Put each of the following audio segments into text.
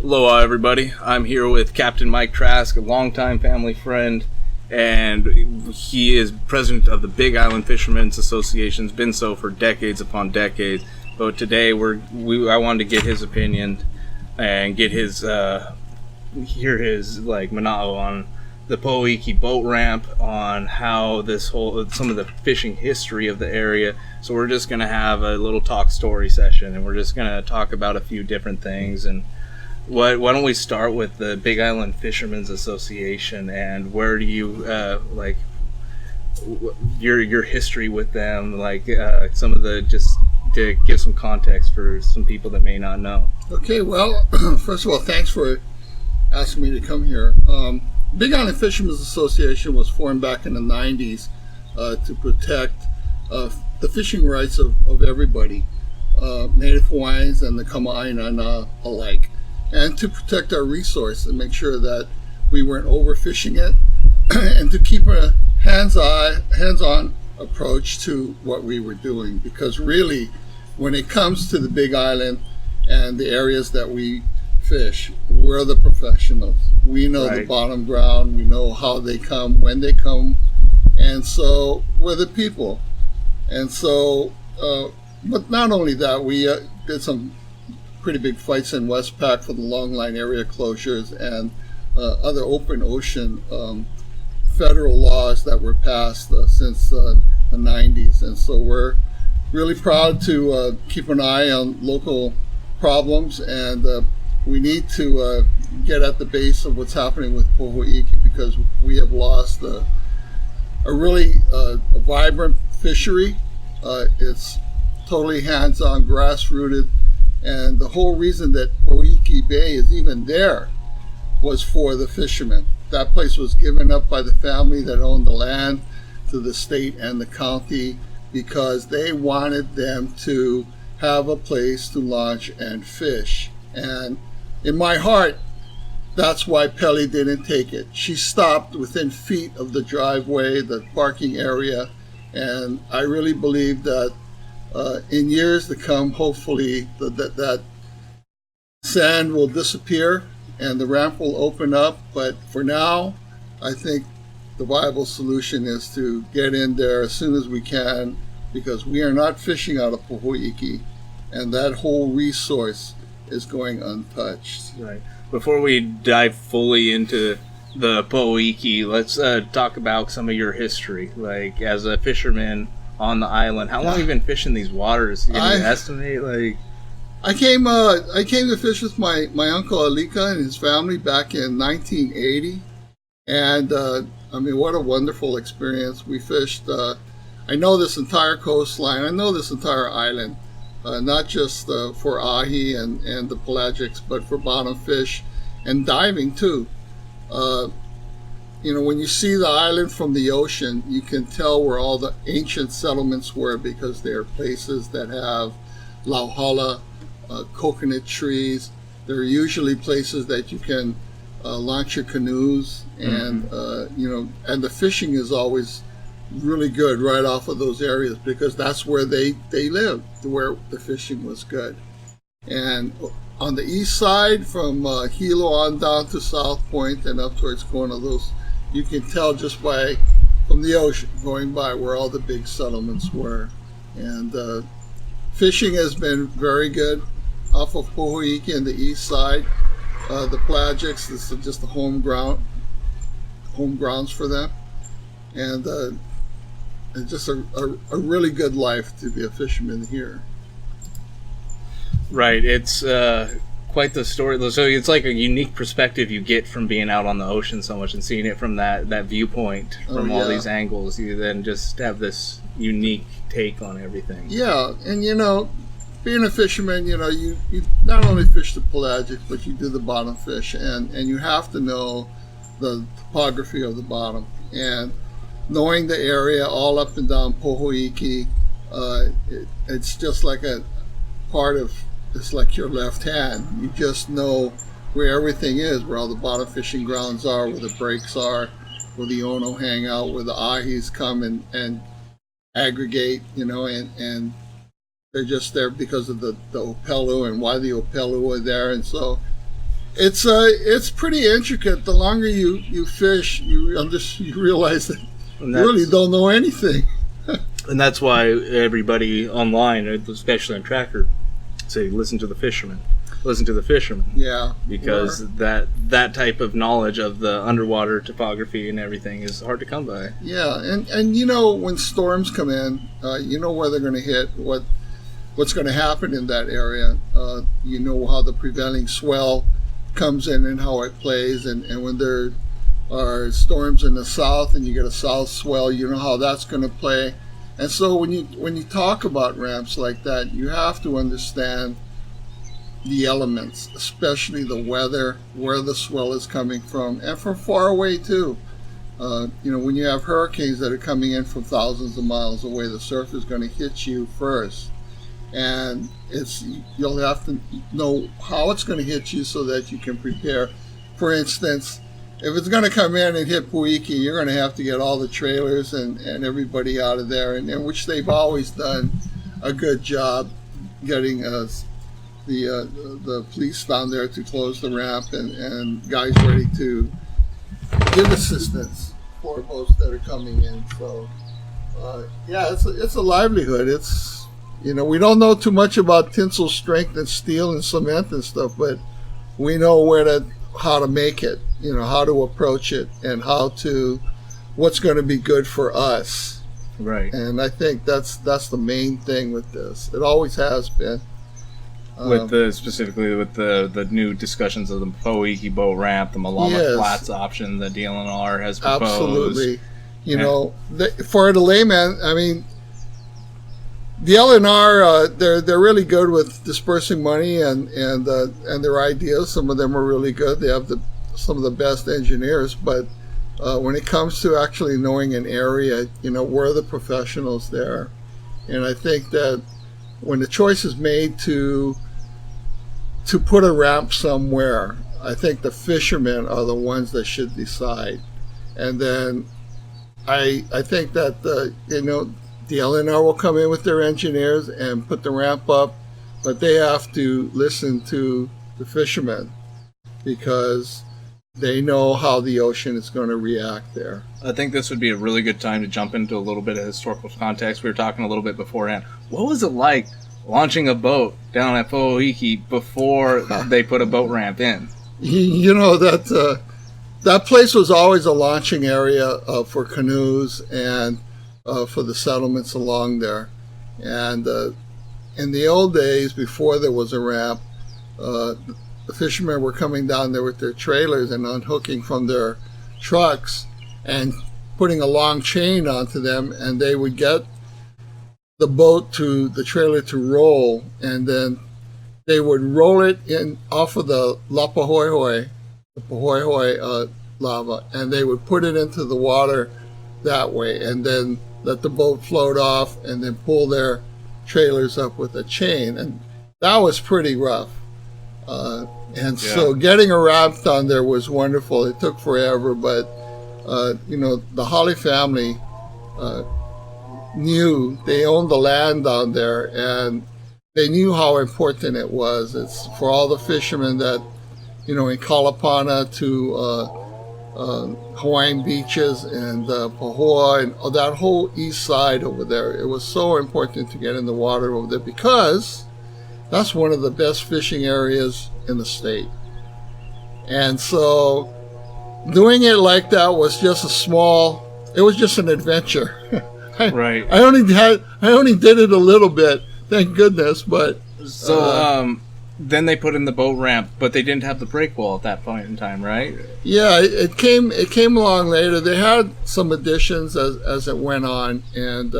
Aloha, everybody. I'm here with Captain Mike Trask, a longtime family friend, and he is president of the Big Island Fishermen's Association. Has been so for decades upon decades. But today, I wanted to get his opinion and get his hear his mana'o on the Pohoiki Boat Ramp, on how some of the fishing history of the area. So we're just gonna have a little talk story session, and we're just gonna talk about a few different things. And why don't we start with the Big Island Fishermen's Association, and where do you your history with them, some of the, just to give some context for some people that may not know. Okay, well, first of all, thanks for asking me to come here. Big Island Fishermen's Association was formed back in the 90s to protect the fishing rights of everybody, Native Hawaiians and the Kama'aina alike, and to protect our resource and make sure that we weren't overfishing it, and to keep a hands-on approach to what we were doing. Because really, when it comes to the Big Island and the areas that we fish, we're the professionals. We know the bottom ground, we know how they come, when they come, and so we're the people. And so, but not only that, we did some pretty big fights in Westpac for the long line area closures and other open ocean federal laws that were passed since the 90s. And so we're really proud to keep an eye on local problems, and we need to get at the base of what's happening with Pohoiki, because we have lost a really vibrant fishery. It's totally hands-on, grass-rooted, and the whole reason that Pohoiki Bay is even there was for the fishermen. That place was given up by the family that owned the land to the state and the county because they wanted them to have a place to launch and fish. And in my heart, that's why Pele didn't take it. She stopped within feet of the driveway, the parking area, and I really believe that in years to come, hopefully, that sand will disappear and the ramp will open up. But for now, I think the viable solution is to get in there as soon as we can, because we are not fishing out of Pohoiki, and that whole resource is going untouched. Right. Before we dive fully into the Pohoiki, let's talk about some of your history. Like, as a fisherman on the island, how long have you been fishing these waters? Can you estimate? I came to fish with my uncle Alika and his family back in 1980, and I mean, what a wonderful experience. We fished. I know this entire coastline. I know this entire island. Not just for ahi and the pelagics, but for bottom fish and diving too. When you see the island from the ocean, you can tell where all the ancient settlements were, because they are places that have lauhala, coconut trees. They're usually places that you can launch your canoes, and and the fishing is always really good right off of those areas, because that's where they lived, where the fishing was good. And on the east side, from Hilo on down to South Point and up towards Kona, those you can tell just from the ocean going by where all the big settlements were. And fishing has been very good off of Pohoiki and the east side. The pelagics, this is just the home grounds for them, and it's just a really good life to be a fisherman here. Right, it's quite the story. So it's like a unique perspective you get from being out on the ocean so much and seeing it from that viewpoint, from all these angles. You then just have this unique take on everything. Yeah, and being a fisherman, you not only fish the pelagic, but you do the bottom fish, and you have to know the topography of the bottom. And knowing the area all up and down Pohoiki, it's just like a part of, it's like your left hand. You just know where everything is, where all the bottom fishing grounds are, where the breaks are, where the ono hang out, where the ahis come and aggregate, and they're just there because of the opelu and why the opelu are there. And so It's pretty intricate. The longer you fish, you realize that you really don't know anything. And that's why everybody online, especially on Tracker, say listen to the fisherman. Listen to the fisherman. Yeah. Because that type of knowledge of the underwater topography and everything is hard to come by. Yeah, and you know, when storms come in, you know where they're going to hit, what's going to happen in that area. You know how the prevailing swell comes in and how it plays, and when there are storms in the south and you get a south swell, you know how that's going to play. And so when you talk about ramps like that, you have to understand the elements, especially the weather, where the swell is coming from, and from far away too. You know, when you have hurricanes that are coming in from thousands of miles away, the surf is going to hit you first, and you'll have to know how it's going to hit you so that you can prepare. For instance, if it's going to come in and hit Pohoiki, you're going to have to get all the trailers and everybody out of there, and which they've always done a good job getting us the police down there to close the ramp and guys ready to give assistance for boats that are coming in. So yeah, it's a livelihood. It's, you know, we don't know too much about tensile strength and steel and cement and stuff, but we know how to make it, you know, how to approach it, and what's going to be good for us. Right. And I think that's the main thing with this. It always has been. Specifically with the new discussions of the Pohoiki Boat Ramp, the Malama Flats option the DLNR has proposed. Absolutely. You know, for the layman, I mean, the DLNR, they're really good with dispersing money and their ideas. Some of them are really good. They have some of the best engineers, but when it comes to actually knowing an area, you know, we're the professionals there. And I think that when the choice is made to put a ramp somewhere, I think the fishermen are the ones that should decide. And then I think that the DLNR will come in with their engineers and put the ramp up, but they have to listen to the fishermen because they know how the ocean is going to react there. I think this would be a really good time to jump into a little bit of historical context. We were talking a little bit beforehand. What was it like launching a boat down at Pohoiki before they put a boat ramp in? You know, that place was always a launching area for canoes and for the settlements along there. And in the old days, before there was a ramp, the fishermen were coming down there with their trailers and unhooking from their trucks and putting a long chain onto them, and they would get the boat to the trailer to roll, and then they would roll it in off of the Pohoiki lava, and they would put it into the water that way, and then let the boat float off, and then pull their trailers up with a chain, and that was pretty rough. So getting a ramp down there was wonderful. It took forever, but you know, the Holly family knew they owned the land down there, and they knew how important it was. It's for all the fishermen that, you know, in Kalapana to Hawaiian beaches and Pahoa and that whole east side over there. It was so important to get in the water over there because that's one of the best fishing areas in the state. And so doing it like that was just it was just an adventure. Right. I only did it a little bit, thank goodness, but so then they put in the boat ramp, but they didn't have the break wall at that point in time, right? Yeah, it came along later. They had some additions as it went on, and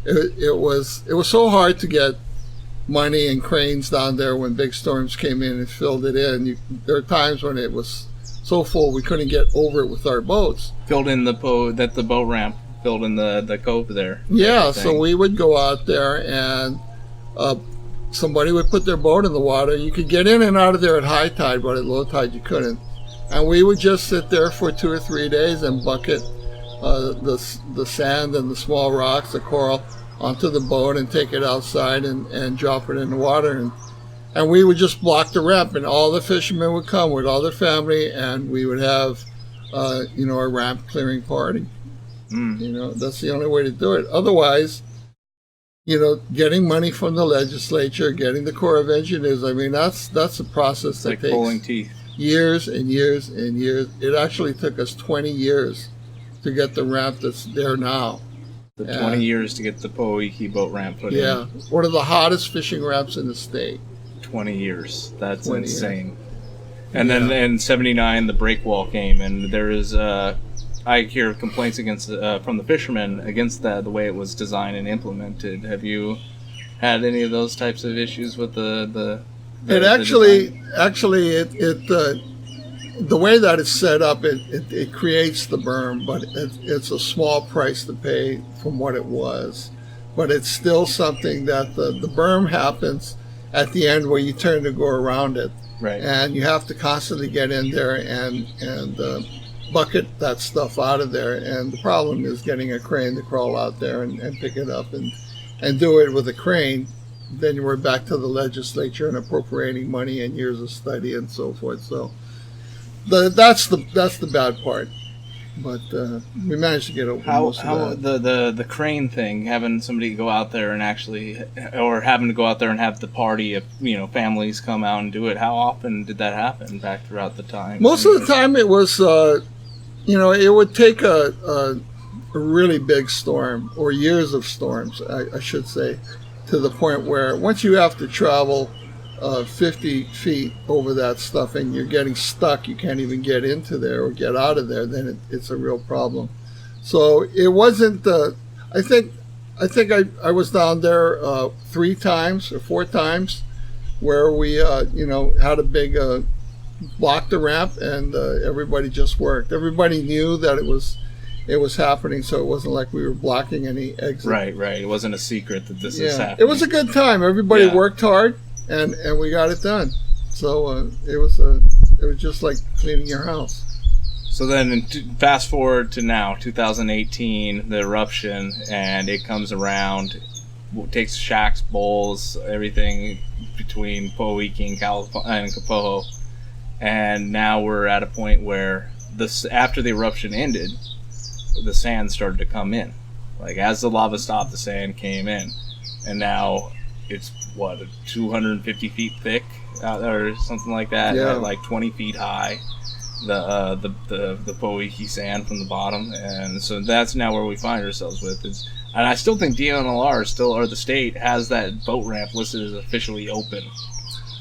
it was so hard to get money and cranes down there when big storms came in and filled it in. There were times when it was so full we couldn't get over it with our boats. Filled in the boat ramp filled in the cove there. Yeah, so we would go out there and somebody would put their boat in the water. You could get in and out of there at high tide, but at low tide you couldn't. And we would just sit there for 2 or 3 days and bucket the sand and the small rocks, the coral, onto the boat and take it outside and drop it in the water. And we would just block the ramp, and all the fishermen would come with all their family, and we would have, a ramp clearing party. That's the only way to do it. Otherwise, getting money from the legislature, getting the Corps of Engineers, I mean, that's a process that takes pulling teeth. Years and years and years. It actually took us 20 years to get the ramp that's there now. 20 years to get the Pohoiki boat ramp put in. Yeah, one of the hottest fishing ramps in the state. 20 years. That's 20 insane. Years. And then in 79, the breakwall came, and there is, I hear complaints against from the fishermen against the way it was designed and implemented. Have you had any of those types of issues with the the way that it's set up, it creates the berm, but it's a small price to pay from what it was. But it's still something that the berm happens at the end where you turn to go around it. Right. And you have to constantly get in there and bucket that stuff out of there. And the problem is getting a crane to crawl out there and pick it up and do it with a crane. Then we're back to the legislature and appropriating money and years of study and so forth. So that's the bad part. But we managed to get over most of that. The crane thing, having somebody go out there and actually, or having to go out there and have the party of families come out and do it. How often did that happen back throughout the time? Most of the time, it was it would take a really big storm or years of storms, I should say, to the point where once you have to travel 50 feet over that stuff and you're getting stuck, you can't even get into there or get out of there, then it's a real problem. So it wasn't, I think I was down there 3 times or 4 times where we, had a big block the ramp and everybody just worked. Everybody knew that it was happening, so it wasn't like we were blocking any exit. Right. It wasn't a secret that this is happening. It was a good time. Everybody worked hard. And we got it done. So it was just like cleaning your house. So then fast forward to now, 2018, the eruption, and it comes around, takes shacks, bowls, everything between Pohoiki and Kapoho. And now we're at a point where after the eruption ended, the sand started to come in. Like as the lava stopped, the sand came in. And now it's 250 feet thick or something like that, like 20 feet high, the Pohoiki sand from the bottom. And so that's now where we find ourselves with. And I still think DLNR or the state has that boat ramp listed as officially open.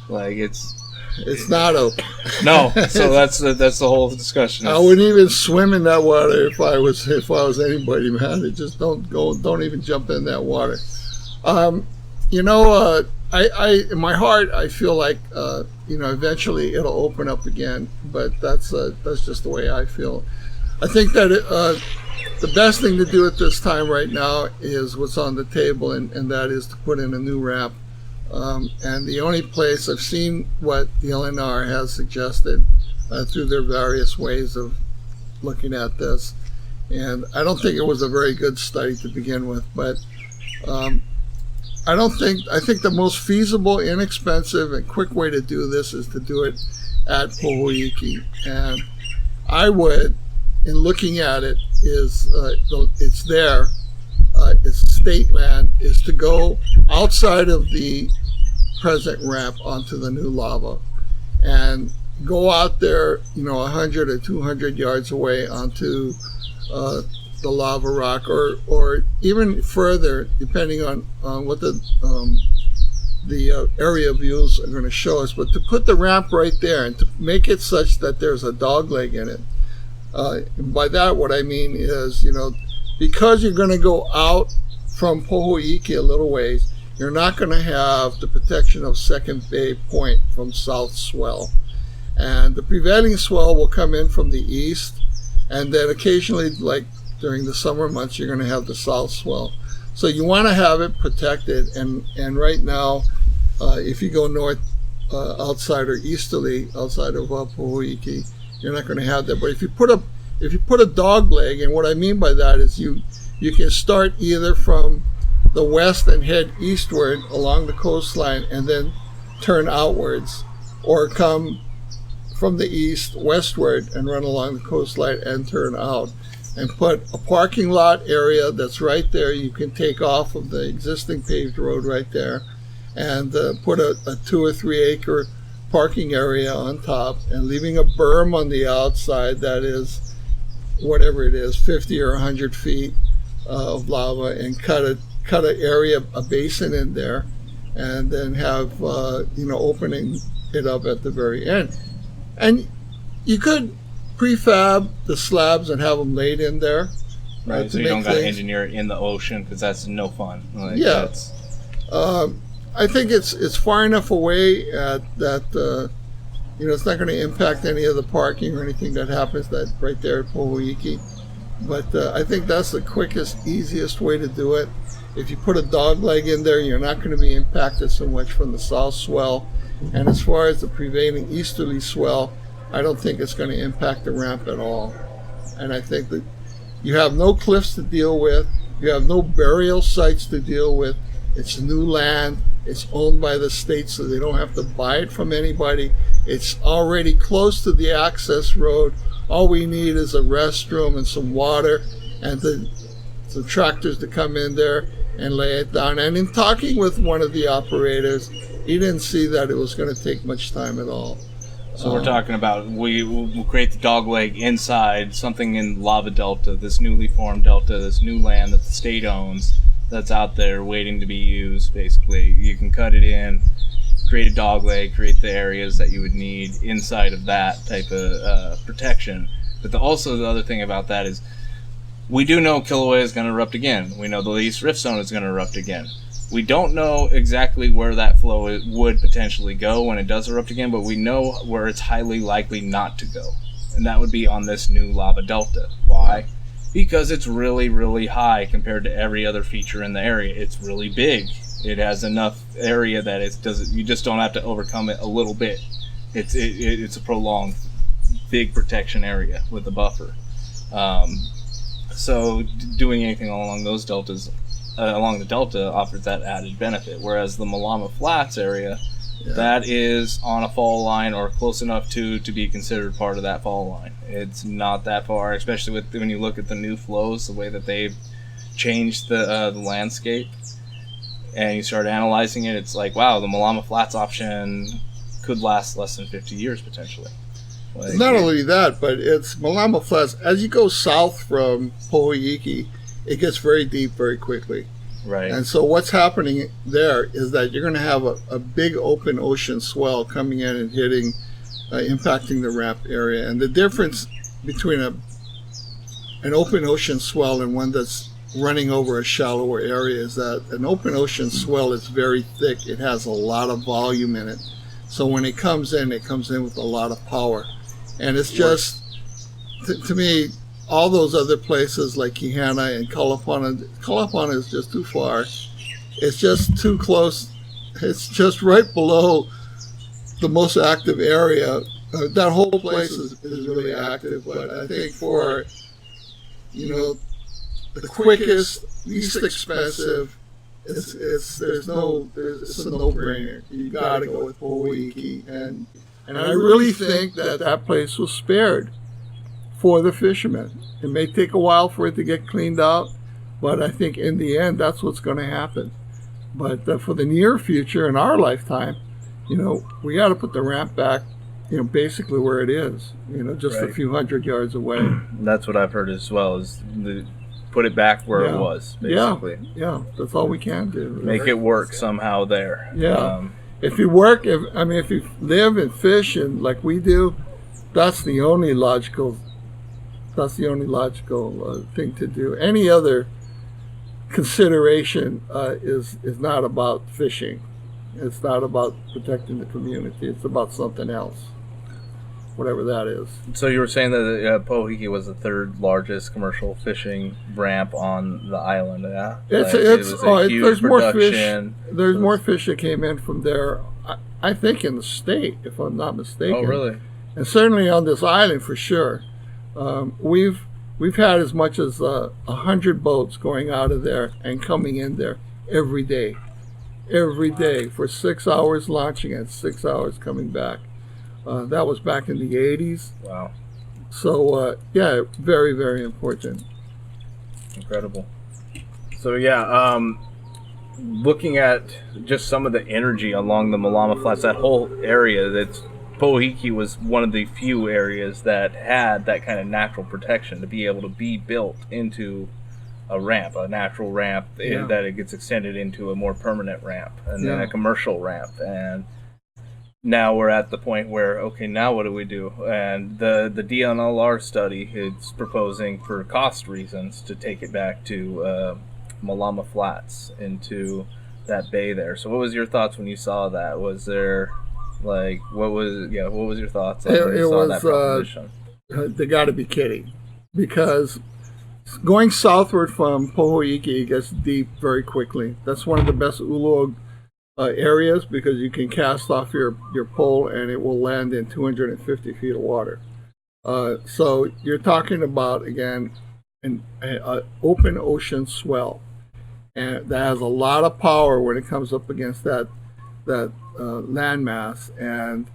Like it's not open. No, so that's the whole discussion. I wouldn't even swim in that water if I was anybody, man. Just don't even jump in that water. I in my heart, I feel like, eventually it'll open up again, but that's just the way I feel. I think that the best thing to do at this time right now is what's on the table, and that is to put in a new ramp. And the only place I've seen what the DLNR has suggested through their various ways of looking at this, and I don't think it was a very good study to begin with, but I think the most feasible, inexpensive, and quick way to do this is to do it at Pohoiki. And I would, in looking at it, it's there, it's state land, is to go outside of the present ramp onto the new lava and go out there, 100 or 200 yards away onto the lava rock, or even further, depending on what the area views are going to show us. But to put the ramp right there and to make it such that there's a dog leg in it. And by that, what I mean is, because you're going to go out from Pohoiki a little ways, you're not going to have the protection of Second Bay Point from south swell. And the prevailing swell will come in from the east, and then occasionally, like during the summer months, you're going to have the south swell. So you want to have it protected, and right now, if you go north outside or easterly outside of Pohoiki, you're not going to have that. But if you put a dog leg, and what I mean by that is you can start either from the west and head eastward along the coastline, and then turn outwards, or come from the east westward and run along the coastline and turn out, and put a parking lot area that's right there. You can take off of the existing paved road right there, and put a 2 or 3 acre parking area on top, and leaving a berm on the outside that is whatever it is, 50 or 100 feet of lava, and cut an area, a basin in there, and then have opening it up at the very end. And you could prefab the slabs and have them laid in there. Right, so you don't got to engineer it in the ocean, because that's no fun. Yeah. I think it's far enough away that it's not going to impact any of the parking or anything that happens right there at Pohoiki. But I think that's the quickest, easiest way to do it. If you put a dog leg in there, you're not going to be impacted so much from the south swell. And as far as the prevailing easterly swell, I don't think it's going to impact the ramp at all. And I think that you have no cliffs to deal with. You have no burial sites to deal with. It's new land. It's owned by the state, so they don't have to buy it from anybody. It's already close to the access road. All we need is a restroom and some water, and the tractors to come in there and lay it down. And in talking with one of the operators, he didn't see that it was going to take much time at all. So we're talking about we'll create the dog leg inside something in lava delta, this newly formed delta, this new land that the state owns, that's out there waiting to be used. Basically, you can cut it in, create a dog leg, create the areas that you would need inside of that type of protection. But also the other thing about that is, we do know Kilauea is going to erupt again. We know the East Rift Zone is going to erupt again. We don't know exactly where that flow would potentially go when it does erupt again, but we know where it's highly likely not to go. And that would be on this new lava delta. Why? Because it's really, really high compared to every other feature in the area. It's really big. It has enough area that you just don't have to overcome it a little bit. It's a prolonged, big protection area with a buffer. So doing anything along those deltas, along the delta, offers that added benefit. Whereas the Malama Flats area, that is on a fall line or close enough to be considered part of that fall line. It's not that far, especially when you look at the new flows, the way that they've changed the landscape, and you start analyzing it. It's like, wow, the Malama Flats option could last less than 50 years potentially. Not only that, but it's Malama Flats. As you go south from Pohoiki, it gets very deep very quickly. Right. And so what's happening there is that you're going to have a big open ocean swell coming in and hitting, impacting the ramp area. And the difference between an open ocean swell and one that's running over a shallower area is that an open ocean swell is very thick. It has a lot of volume in it. So when it comes in with a lot of power. And it's just, to me, all those other places like Kihana and Kalapana is just too far. It's just too close. It's just right below the most active area. That whole place is really active, but I think for, the quickest, least expensive, it's a no-brainer. You got to go with Pohoiki, and I really think that place was spared for the fishermen. It may take a while for it to get cleaned out, but I think in the end that's what's going to happen. But for the near future, in our lifetime, we got to put the ramp back, basically where it is, just a few hundred yards away. That's what I've heard as well, is put it back where it was, basically. Yeah, that's all we can do. Make it work somehow there. Yeah. If you live and fish and like we do, that's the only logical thing to do. Any other consideration is not about fishing. It's not about protecting the community. It's about something else, whatever that is. So you were saying that Pohoiki was the third largest commercial fishing ramp on the island, yeah? There's more fish. There's more fish that came in from there, I think, in the state, if I'm not mistaken. Oh, really? And certainly on this island for sure. We've had as much as 100 boats going out of there and coming in there every day. every day for 6 hours launching and 6 hours coming back. That was back in the 80s. Wow. So, yeah, very, very important. Incredible. So, yeah, looking at just some of the energy along the Malama Flats, that whole area, that's Pohoiki was one of the few areas that had that kind of natural protection to be able to be built into a ramp, a natural ramp, Yeah. that it gets extended into a more permanent ramp and then Yeah. a commercial ramp. And now we're at the point where, okay, now what do we do? And the DLNR study is proposing, for cost reasons, to take it back to Malama Flats, into that bay there. So what was your thoughts when you saw that? Was there, like, what was your thoughts when you saw that proposition? They got to be kidding, because going southward from Pohoiki gets deep very quickly. That's one of the best ulog areas, because you can cast off your pole and it will land in 250 feet of water. So you're talking about, again, an open ocean swell, and that has a lot of power when it comes up against that landmass. And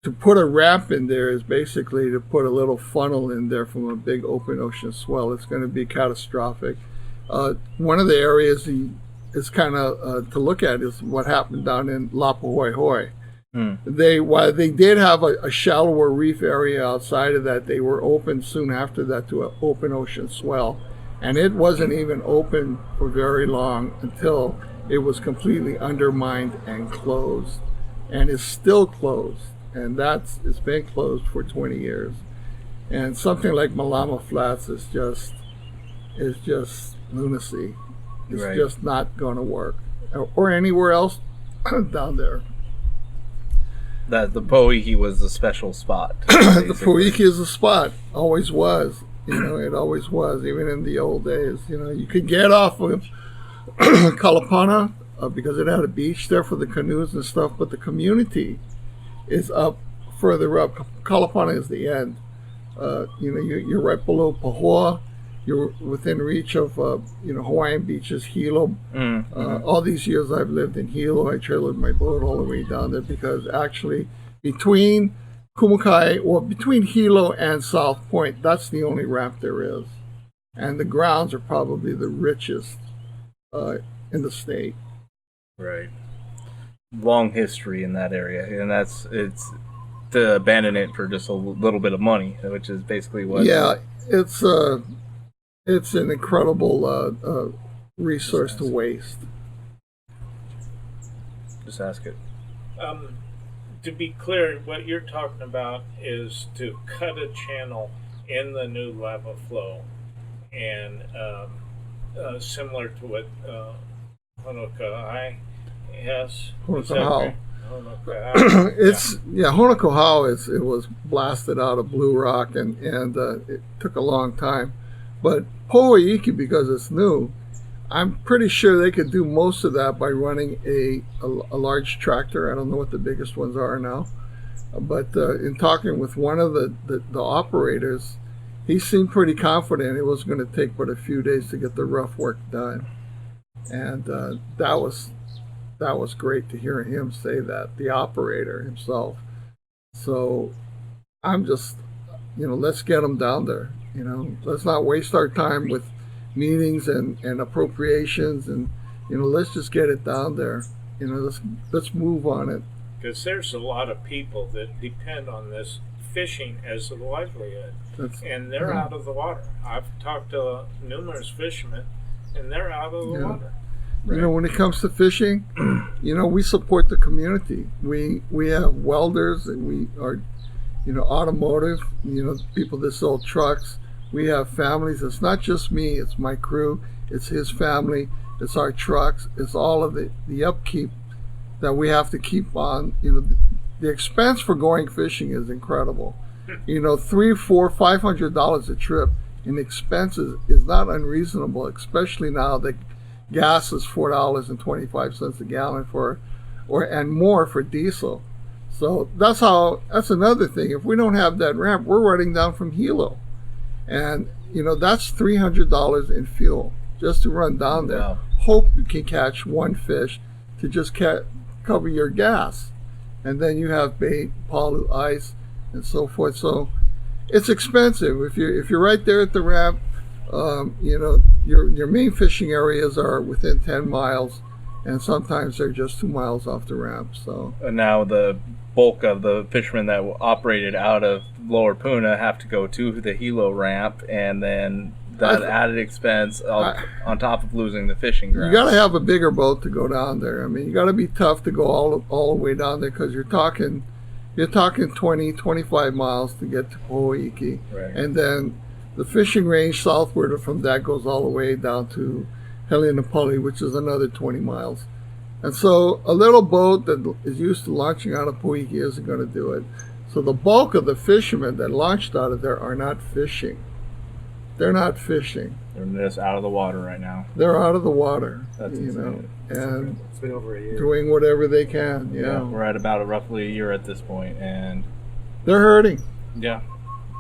to put a ramp in there is basically to put a little funnel in there from a big open ocean swell. It's going to be catastrophic. One of the areas is kind of to look at is what happened down in La Pohoihoi. While they did have a shallower reef area outside of that, they were open soon after that to an open ocean swell. And it wasn't even open for very long until it was completely undermined and closed. And it's still closed. And it's been closed for 20 years. And something like Malama Flats is just lunacy. It's Right. just not going to work, or anywhere else down there. That the Pohoiki was the special spot. The Pohoiki is a spot, always was. It always was, even in the old days. You could get off of Kalapana because it had a beach there for the canoes and stuff, but the community is up further up. Kalapana is the end. You're right below Pahoa. You're within reach of Hawaiian beaches, Hilo. All these years I've lived in Hilo. I trailered my boat all the way down there, because actually between between Hilo and South Point, that's the only ramp there is. And the grounds are probably the richest in the state. Right. Long history in that area, and it's to abandon it for just a little bit of money, which is basically what. Yeah, it's an incredible resource to waste. Just ask it. To be clear, what you're talking about is to cut a channel in the new lava flow, and similar to what Honoka'i has. Honoka'i. Honoka'i. Honoka'i it was blasted out of blue rock, and it took a long time. But Pohoiki, because it's new, I'm pretty sure they could do most of that by running a large tractor. I don't know what the biggest ones are now. But in talking with one of the operators, he seemed pretty confident it was going to take but a few days to get the rough work done. And that was great to hear him say that, the operator himself. So I'm just, let's get them down there. Let's not waste our time with meetings and appropriations, and let's just get it down there. Let's move on it. Because there's a lot of people that depend on this fishing as a livelihood, and they're out of the water. I've talked to numerous fishermen, and they're out of the water. Right. When it comes to fishing, we support the community. We have welders, and we are, automotive, people that sell trucks. We have families. It's not just me, it's my crew, it's his family, it's our trucks, it's all of the upkeep that we have to keep on. The expense for going fishing is incredible. $300, $400, $500 a trip in expenses is not unreasonable, especially now that gas is $4.25 a gallon and more for diesel. So that's another thing. If we don't have that ramp, we're running down from Hilo. And, that's $300 in fuel just to run down there. Wow. Hope you can catch one fish to just cover your gas. And then you have bait, poly, ice, and so forth. So it's expensive. If you're right there at the ramp, you know, your main fishing areas are within 10 miles, and sometimes they're just 2 miles off the ramp. So now the bulk of the fishermen that operated out of Lower Puna have to go to the Hilo ramp, and then that added expense on top of losing the fishing grounds. You got to have a bigger boat to go down there. I mean, you got to be tough to go all the way down there, because you're talking 20, 25 miles to get to Pohoiki. Right. And then the fishing range southward from that goes all the way down to Helionapoli, which is another 20 miles. And so a little boat that is used to launching out of Pohoiki isn't going to do it. So the bulk of the fishermen that launched out of there are not fishing. They're not fishing. They're just out of the water right now. They're out of the water, That's you know, and It's been over a year. doing whatever they can. Yeah, we're at about roughly a year at this point, and They're hurting. yeah.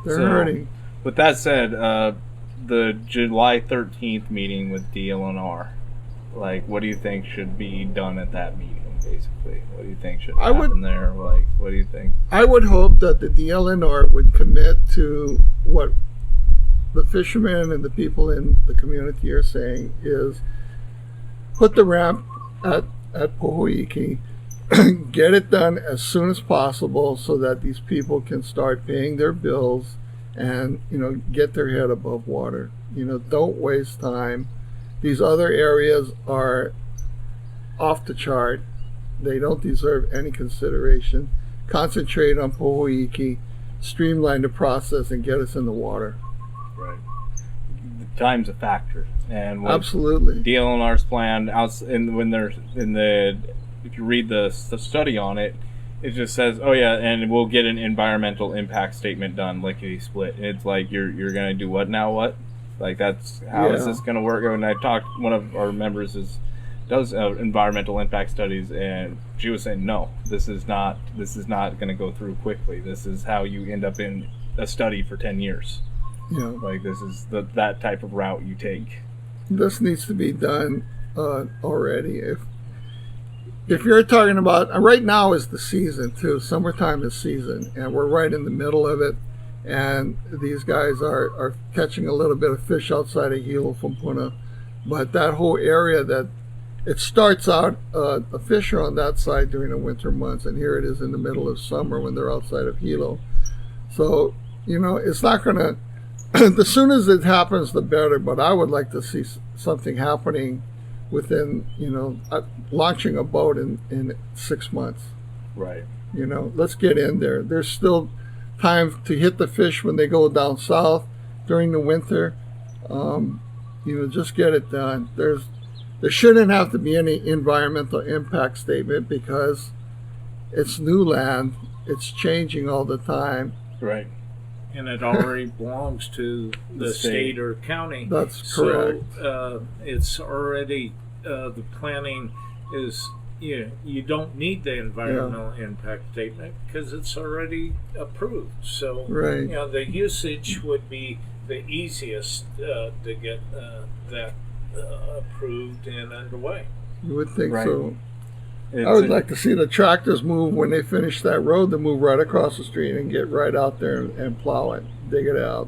They're So, hurting. With that said, the July 13th meeting with DLNR, like, what do you think should be done at that meeting, basically? What do you think should happen there? Like, what do you think? I would hope that the DLNR would commit to what the fishermen and the people in the community are saying, is put the ramp at Pohoiki, get it done as soon as possible so that these people can start paying their bills and, you know, get their head above water. You know, don't waste time. These other areas are off the chart. They don't deserve any consideration. Concentrate on Pohoiki, streamline the process, and get us in the water. Right. Time's a factor, and what Absolutely. DLNR's plan if you read the study on it, it just says, oh yeah, and we'll get an environmental impact statement done, lickety split. And it's like, you're gonna do what now? What? Like, that's how is this gonna work? And I talked, one of our members does environmental impact studies, and she was saying, no, this is not gonna go through quickly. This is how you end up in a study for 10 years. Yeah. Like, this is that type of route you take. This needs to be done already. If you're talking about, right now is the season too. Summertime is season, and we're right in the middle of it. And these guys are catching a little bit of fish outside of Hilo from Puna, but that whole area that it starts out a fisher on that side during the winter months, and here it is in the middle of summer when they're outside of Hilo. So, you know, it's not going to. The sooner it happens, the better. But I would like to see something happening within, you know, launching a boat in 6 months. Right. You know, let's get in there. There's still time to hit the fish when they go down south during the winter. You know, just get it done. There shouldn't have to be any environmental impact statement, because it's new land. It's changing all the time. Right. And it already belongs to the state or county. That's correct. So it's already, the planning is, you don't need the environmental impact statement because it's already approved. So, Right. you know, the usage would be the easiest to get that approved and underway. You would think Right. so. I would like to see the tractors move when they finish that road, to move right across the street and get right out there and plow it, dig it out.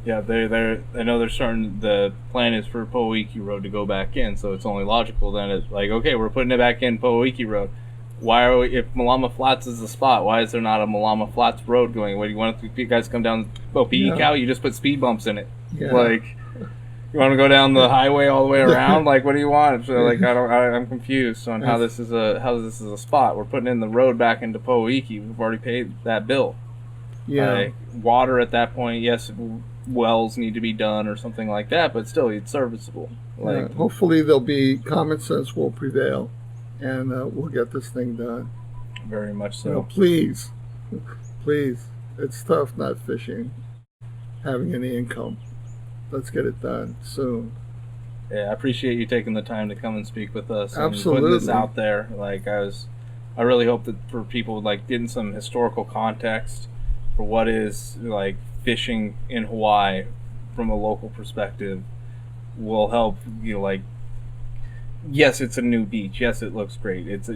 Yeah, I know they're starting. The plan is for Pohoiki Road to go back in, so it's only logical then. It's like, okay, we're putting it back in Pohoiki Road. Why are we, if Malama Flats is the spot, why is there not a Malama Flats Road going? What do you want you guys come down Pohoiki? You just put speed bumps in it. Yeah. Like, you want to go down the highway all the way around? Like, what do you want? So, like, I'm confused on how this is a spot. We're putting in the road back into Pohoiki. We've already paid that bill. Yeah. Like, water at that point, yes, wells need to be done or something like that, but still, it's serviceable. Like, Hopefully there'll be common sense will prevail, and we'll get this thing done. very much so. You know, please, it's tough not fishing, having any income. Let's get it done soon. Yeah, I appreciate you taking the time to come and speak with us and Absolutely. putting this out there. Like, I really hope that for people, like, getting some historical context for what is, like, fishing in Hawaii from a local perspective will help, you know, like, yes, it's a new beach. Yes, it looks great. It's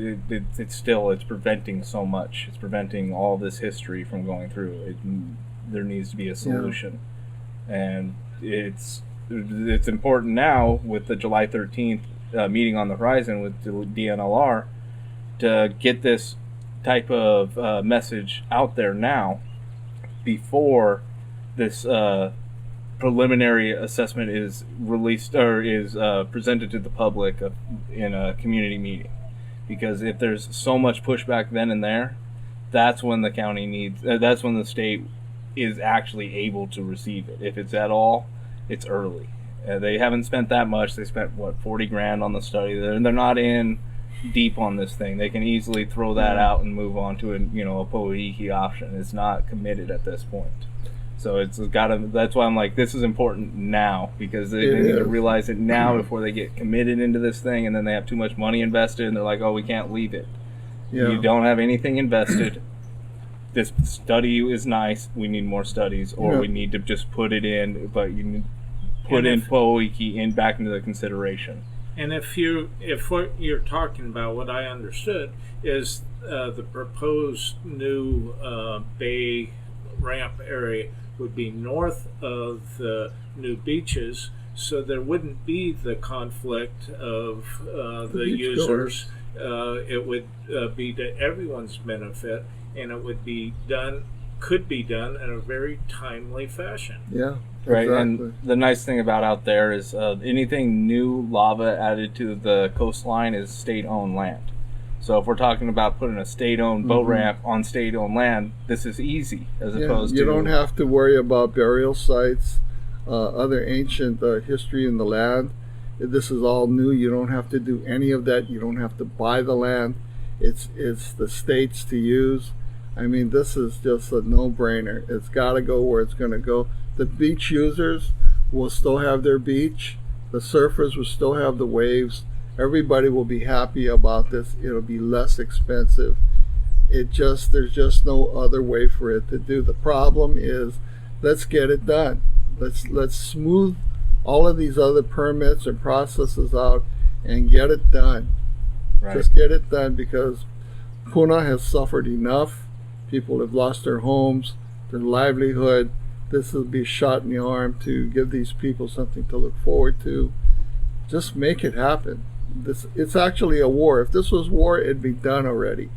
still it's preventing so much. It's preventing all this history from going through. There needs to be a solution, and it's important now with the July 13th meeting on the horizon with the DLNR to get this type of message out there now before this preliminary assessment is released or is presented to the public in a community meeting. Because if there's so much pushback then and there, that's when the county needs, that's when the state is actually able to receive it. If it's at all, it's early. They haven't spent that much. They spent what, $40,000 on the study. They're not in deep on this thing. They can easily throw that out and move on to a Pohoiki option. It's not committed at this point. So it's got to. That's why I'm like, this is important now, because they need to realize it now before they get committed into this thing, and then they have too much money invested, and they're like, oh, we can't leave it. Yeah. You don't have anything invested. This study is nice. We need more studies, or we need to just put it in. But you need put in Pohoiki back into the consideration. And if what you're talking about, what I understood is the proposed new bay ramp area would be north of the new beaches, so there wouldn't be the conflict of the users. It would be to everyone's benefit, and it would be done, could be done in a very timely fashion. Yeah. Right, exactly. And the nice thing about out there is anything new lava added to the coastline is state-owned land. So if we're talking about putting a state-owned boat ramp on state-owned land, this is easy as opposed to... You don't have to worry about burial sites, other ancient history in the land. This is all new. You don't have to do any of that. You don't have to buy the land. It's the state's to use. I mean, this is just a no-brainer. It's got to go where it's going to go. The beach users will still have their beach. The surfers will still have the waves. Everybody will be happy about this. It'll be less expensive. There's just no other way for it to do. The problem is, let's get it done. Let's smooth all of these other permits and processes out and get it done. Right. Just get it done, because Puna has suffered enough. People have lost their homes, their livelihood. This will be a shot in the arm to give these people something to look forward to. Just make it happen. It's actually a war. If this was war, it'd be done already.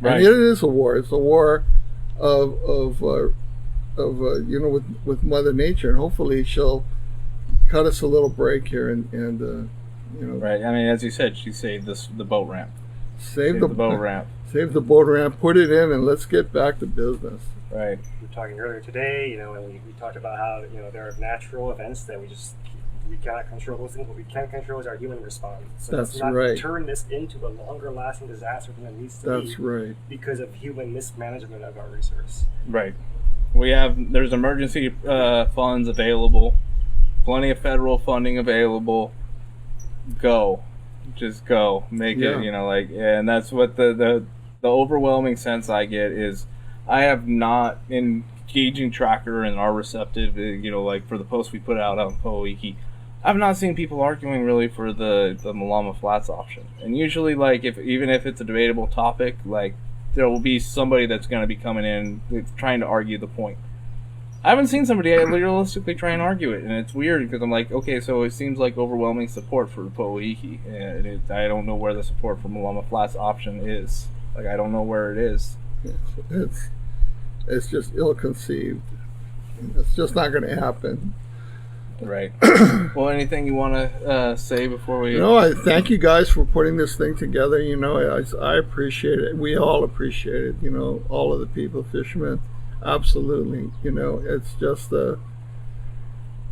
Right. And it is a war. It's a war of with Mother Nature, and hopefully she'll cut us a little break here and Right. I mean, as you said, she saved the boat ramp. Save the boat ramp. Save the boat ramp. Put it in, and let's get back to business. Right. We were talking earlier today, and we talked about how there are natural events that we cannot control those things. What we can control is our human response. So That's let's not right. turn this into a longer-lasting disaster than it needs to be. That's right. Because of human mismanagement of our resource. Right. There's emergency funds available, plenty of federal funding available. Just go. Make it. And that's what the overwhelming sense I get is, I have not engaging Tracker and our receptive, for the post we put out on Pohoiki, I've not seen people arguing really for the Malama Flats option. And usually, even if it's a debatable topic, there will be somebody that's going to be coming in trying to argue the point. I haven't seen somebody realistically try and argue it, and it's weird because I'm like, okay, so it seems like overwhelming support for Pohoiki, and I don't know where the support for Malama Flats option is. I don't know where it is. It's just ill-conceived. It's just not going to happen. Right. Well, anything you want to say before we... I thank you guys for putting this thing together. I appreciate it. We all appreciate it. All of the people, Fisherman. Absolutely. It's just...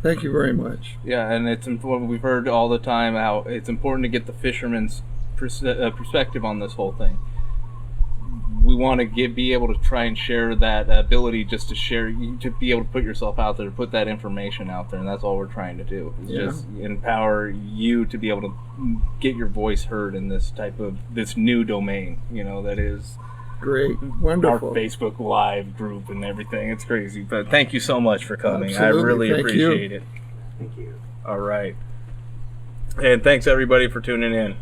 thank you very much. Yeah, and it's important. We've heard all the time how it's important to get the fisherman's perspective on this whole thing. We want to be able to try and share that ability, just to be able to put yourself out there, put that information out there, and that's all we're trying to do. Is just empower you to be able to get your voice heard in this new domain. That is great, wonderful. Our Facebook Live group and everything. It's crazy, but thank you so much for coming. Absolutely. I really appreciate it. Thank you. All right. And thanks everybody for tuning in.